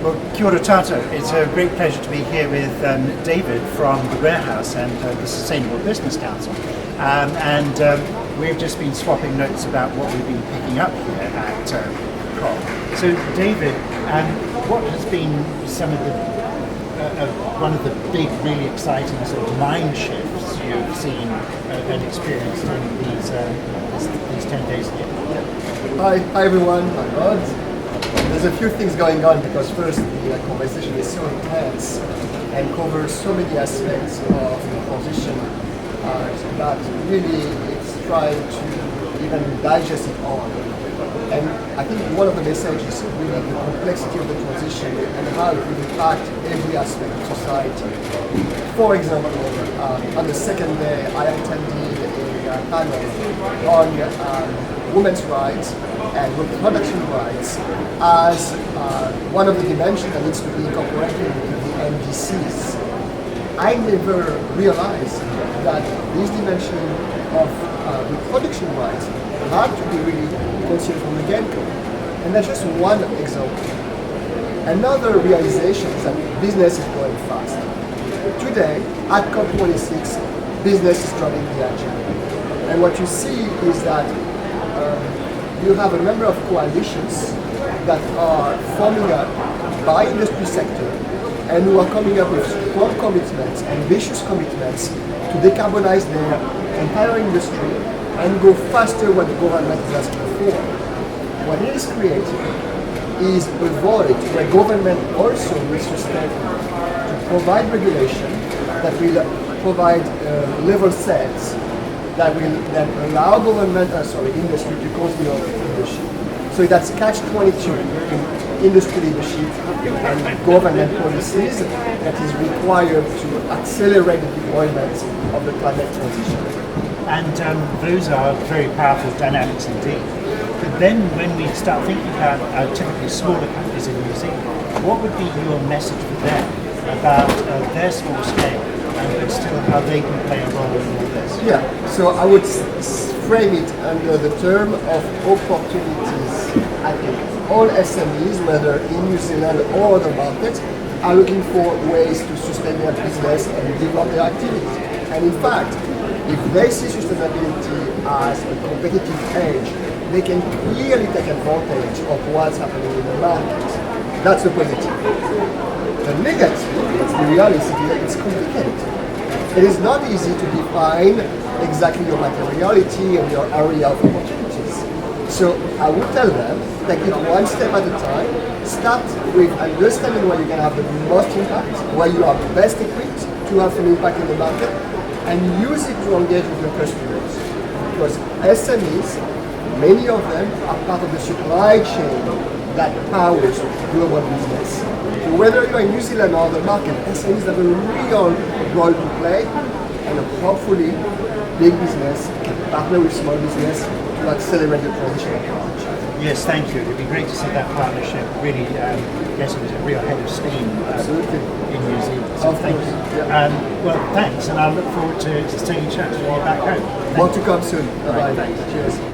Well, kia ora tātou. It's a great pleasure to be here with David from the Warehouse and the Sustainable Business Council. We've just been swapping notes about what we've been picking up here at COP. So, David, what has been some of the one of the big, really exciting sort of mind shifts you've seen and experienced in these 10 days here? Hi everyone, I'm Rod. There's a few things going on because first the conversation is so intense and covers so many aspects of the transition that really it's trying to even digest it all. And I think one of the messages is really the complexity of the transition and how it will impact every aspect of society. For example, on the second day I attended a panel on women's rights and reproduction rights as one of the dimensions that needs to be incorporated into the NDCs. I never realized that this dimension of reproduction rights had to be really considered from the get-go. And that's just one example. Another realization is that business is going fast. Today, at COP26, business is driving the agenda. And what you see is that you have a number of coalitions that are forming up by industry sector and who are coming up with strong commitments, ambitious commitments to decarbonize their entire industry and go faster what the government is asking for. What it is creating is a void where government also needs to step to provide regulation that will provide level sets that will then allow industry to continue leadership. So that's catch-22 in industry leadership and government policies that is required to accelerate the deployment of the climate transition. And those are very powerful dynamics indeed. But then when we start thinking about typically smaller countries in New Zealand, what would be your message for them about their small scale and still how they can play a role in all this? Yeah, so I would frame it under the term of opportunities. I think all SMEs, whether in New Zealand or other markets, are looking for ways to sustain their business and develop their activity. And in fact, if they see sustainability as a competitive edge, they can clearly take advantage of what's happening in the market. That's the positive. The negative, it's the reality, that it's complicated. It is not easy to define exactly your materiality and your area of opportunities. So I would tell them, take it one step at a time, start with understanding where you can have the most impact, where you are best equipped to have some impact in the market, and use it to engage with your customers. Because SMEs, many of them are part of the supply chain that powers global business. So whether you're in New Zealand or other market, SMEs have a real role to play, and hopefully big business can partner with small business to accelerate the transition of technology. Yes, thank you. It would be great to see that partnership really getting a real head of steam in New Zealand. So thank you. Yeah. Well, thanks, and I look forward to staying in touch when you're back home. More to come soon. Bye-bye. Right, thanks. Cheers.